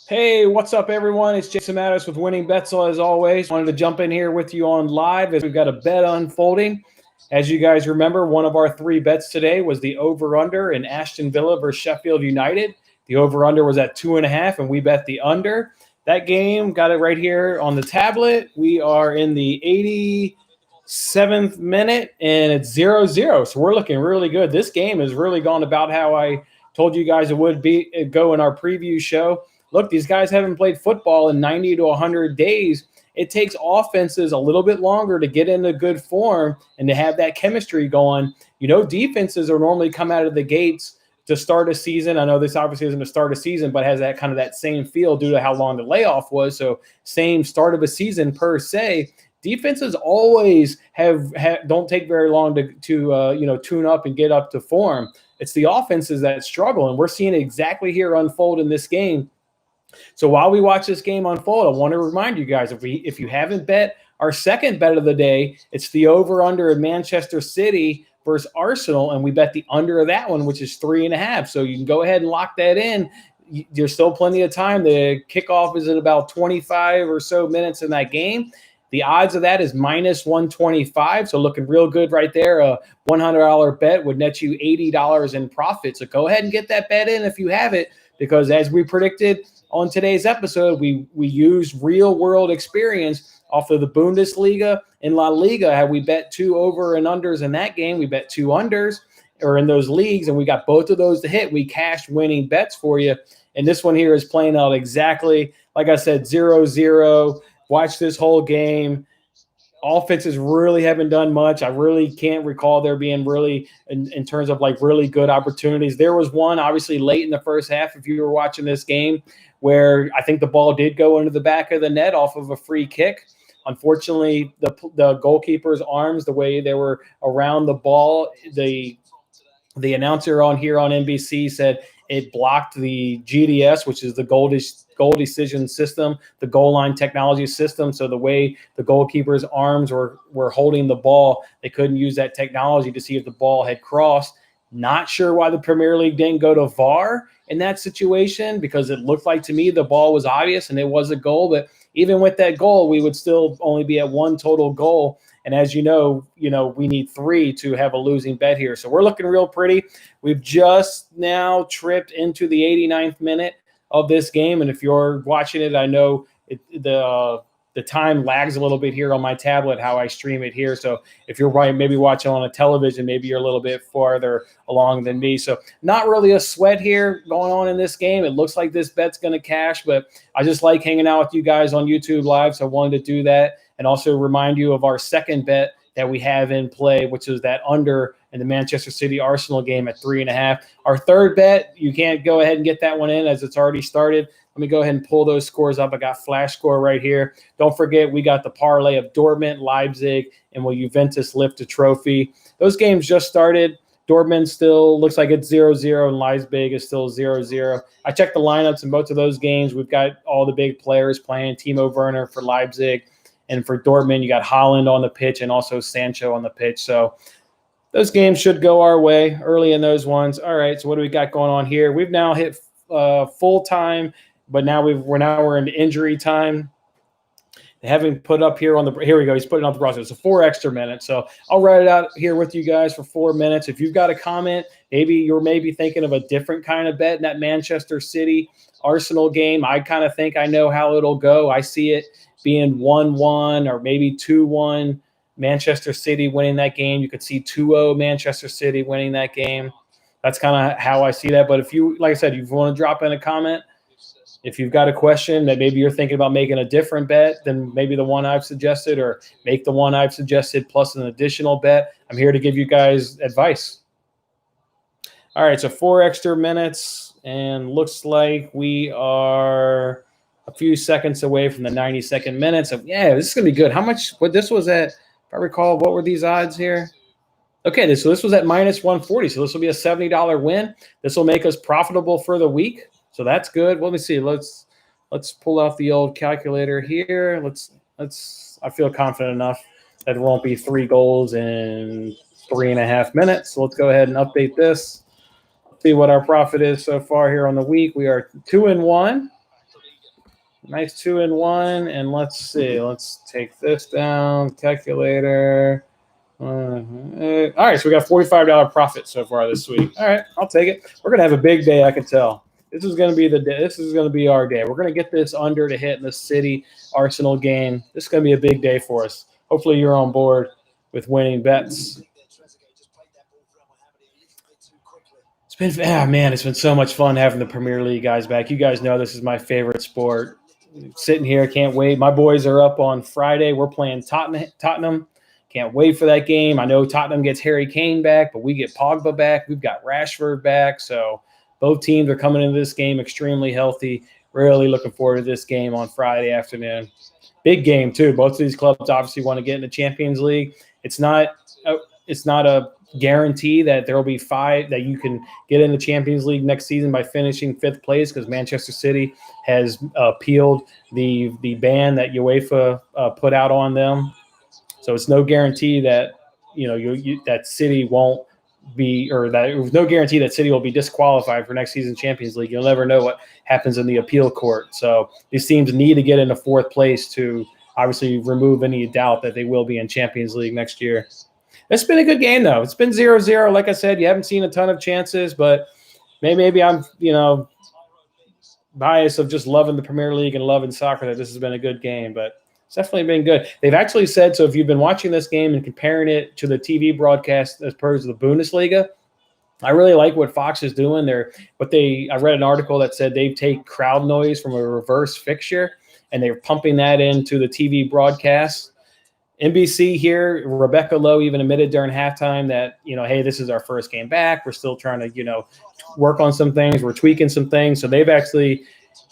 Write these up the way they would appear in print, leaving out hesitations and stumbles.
Hey, what's up, everyone? It's Jason Mattis with Winning Betzel, as always. Wanted to jump in here with you on live as we've got a bet unfolding. As you guys remember, one of our three bets today was the over-under in Aston Villa versus Sheffield United. The over-under was at 2.5, and we bet the under. That game, got it right here on the tablet. We are in the 87th minute, and it's 0-0. So we're looking really good. This game has really gone about how I told you guys it would go in our preview show. Look, these guys haven't played football in 90 to 100 days. It takes offenses a little bit longer to get into good form and to have that chemistry going. You know, defenses are normally come out of the gates to start a season. I know this obviously isn't to start a season, but has that kind of that same feel due to how long the layoff was. So same start of a season per se. Defenses always don't take very long to tune up and get up to form. It's the offenses that struggle, and we're seeing it exactly here unfold in this game. So while we watch this game unfold, I want to remind you guys, if you haven't bet our second bet of the day, it's the over-under in Manchester City versus Arsenal, and we bet the under of that one, which is 3.5. So you can go ahead and lock that in. There's still plenty of time. The kickoff is at about 25 or so minutes in that game. The odds of that is minus 125, so looking real good right there. A $100 bet would net you $80 in profit. So go ahead and get that bet in if you have it, because as we predicted on today's episode, we use real-world experience off of the Bundesliga and La Liga. Had we bet two over and unders in that game, we bet two unders or in those leagues, and we got both of those to hit. We cashed winning bets for you. And this one here is playing out exactly, like I said, 0-0. Watch this whole game. Offenses really haven't done much. I really can't recall there being really, in terms of like really good opportunities. There was one, obviously, late in the first half, if you were watching this game, where I think the ball did go into the back of the net off of a free kick. Unfortunately, the goalkeeper's arms, the way they were around the ball, the announcer on here on NBC said it blocked the GDS, which is the goal decision system, the goal line technology system. So the way the goalkeeper's arms were holding the ball, they couldn't use that technology to see if the ball had crossed. Not sure why the Premier League didn't go to VAR in that situation, because it looked like to me the ball was obvious and it was a goal. But even with that goal, we would still only be at one total goal. And as you know, we need three to have a losing bet here. So we're looking real pretty. We've just now tripped into the 89th minute of this game. And if you're watching it, I know the time lags a little bit here on my tablet, how I stream it here. So if you're maybe watching on a television, maybe you're a little bit farther along than me. So not really a sweat here going on in this game. It looks like this bet's going to cash, but I just like hanging out with you guys on YouTube Live. So I wanted to do that and also remind you of our second bet that we have in play, which is that under in the Manchester City Arsenal game at 3.5. Our third bet, you can't go ahead and get that one in as it's already started. Let me go ahead and pull those scores up. I got flash score right here. Don't forget, we got the parlay of Dortmund, Leipzig, and will Juventus lift a trophy? Those games just started. Dortmund still looks like it's 0-0, and Leipzig is still 0-0. I checked the lineups in both of those games. We've got all the big players playing. Timo Werner for Leipzig. And for Dortmund, you got Haaland on the pitch and also Sancho on the pitch. So those games should go our way early in those ones. All right, so what do we got going on here? We've now hit full time, but now we're in injury time. They haven't put up here here we go. He's putting on the roster. So 4 extra minutes. So I'll write it out here with you guys for 4 minutes. If you've got a comment, maybe you're thinking of a different kind of bet in that Manchester City Arsenal game. I kind of think I know how it'll go. I see it being 1-1 or maybe 2-1 Manchester City winning that game. You could see 2-0 Manchester City winning that game. That's kind of how I see that. But if you, like I said, if you want to drop in a comment, if you've got a question that maybe you're thinking about making a different bet than maybe the one I've suggested, or make the one I've suggested plus an additional bet, I'm here to give you guys advice. All right, so 4 extra minutes, and looks like we are a few seconds away from the 92nd minute. So, yeah, this is going to be good. How much – what this was at, if I recall, what were these odds here? Okay, so this was at minus 140, so this will be a $70 win. This will make us profitable for the week, so that's good. Let me see. Let's pull out the old calculator here. I feel confident enough that there won't be 3 goals in 3.5 minutes. So let's go ahead and update this. See what our profit is so far here on the week. We are 2-1. Nice 2-1. And let's see. Let's take this down. Calculator. All right, so we got $45 profit so far this week. All right, I'll take it. We're gonna have a big day, I can tell. This is gonna be the day. This is gonna be our day. We're gonna get this under to hit in the City Arsenal game. This is gonna be a big day for us. Hopefully, you're on board with winning bets. It's been so much fun having the Premier League guys back. You guys know this is my favorite sport. Sitting here, can't wait. My boys are up on Friday. We're playing Tottenham. Can't wait for that game. I know Tottenham gets Harry Kane back, but we get Pogba back. We've got Rashford back. So both teams are coming into this game extremely healthy. Really looking forward to this game on Friday afternoon. Big game, too. Both of these clubs obviously want to get in the Champions League. It's not a guarantee that there will be 5 that you can get in the Champions League next season by finishing 5th place, because Manchester City has appealed the ban that UEFA put out on them. So it's no guarantee that that City won't be, or that there's no guarantee that City will be disqualified for next season's Champions League. You'll never know what happens in the appeal court. So these teams need to get into 4th place to obviously remove any doubt that they will be in Champions League next year. It's been a good game, though. It's been 0-0. Like I said, you haven't seen a ton of chances, but maybe I'm, biased of just loving the Premier League and loving soccer that this has been a good game, but it's definitely been good. They've actually said, so if you've been watching this game and comparing it to the TV broadcast as per the Bundesliga, I really like what Fox is doing. I read an article that said they take crowd noise from a reverse fixture and they're pumping that into the TV broadcast. NBC here, Rebecca Lowe even admitted during halftime that, hey, this is our first game back. We're still trying to, work on some things. We're tweaking some things. So they've actually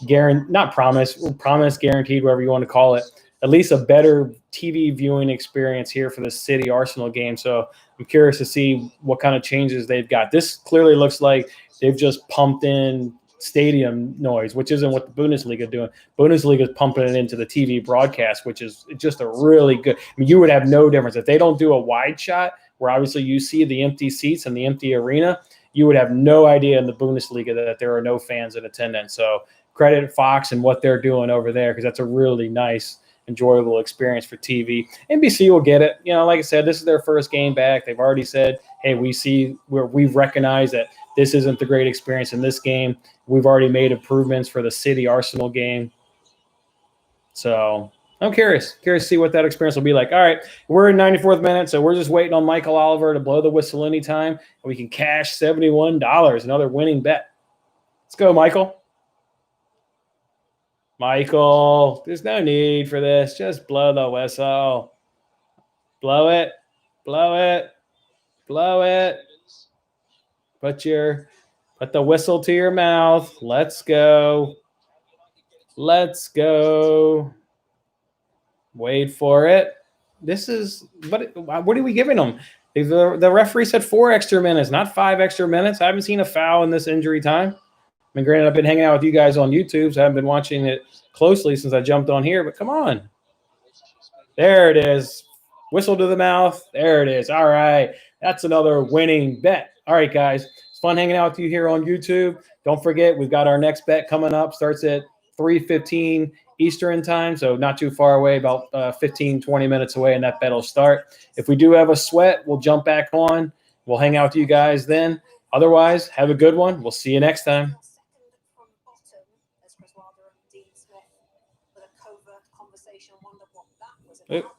guaranteed, whatever you want to call it, at least a better TV viewing experience here for the City Arsenal game. So I'm curious to see what kind of changes they've got. This clearly looks like they've just pumped in stadium noise, which isn't what the Bundesliga is doing. Bundesliga is pumping it into the TV broadcast, which is just a really good. I mean, you would have no difference if they don't do a wide shot where obviously you see the empty seats and the empty arena. You would have no idea in the Bundesliga that there are no fans in attendance. So credit Fox and what they're doing over there, because that's a really nice, enjoyable experience for TV. NBC will get it. Like I said, this is their first game back. They've already said, hey, we've recognized that this isn't the great experience in this game. We've already made improvements for the City Arsenal game. So I'm curious to see what that experience will be like. All right, we're in 94th minute, so we're just waiting on Michael Oliver to blow the whistle anytime, and we can cash $71, another winning bet. Let's go, Michael. Michael, there's no need for this. Just blow the whistle. Blow it. Blow it. Blow it. Put the whistle to your mouth. Let's go. Let's go. Wait for it. What are we giving them? The referee said 4 extra minutes, not 5 extra minutes. I haven't seen a foul in this injury time. I mean, granted, I've been hanging out with you guys on YouTube, so I haven't been watching it closely since I jumped on here, but come on. There it is. Whistle to the mouth. There it is. All right. That's another winning bet. All right, guys. It's fun hanging out with you here on YouTube. Don't forget, we've got our next bet coming up. Starts at 3:15 Eastern time, so not too far away, about 15, 20 minutes away, and that bet will start. If we do have a sweat, we'll jump back on. We'll hang out with you guys then. Otherwise, have a good one. We'll see you next time. With a covert conversation. Wonder what that was about.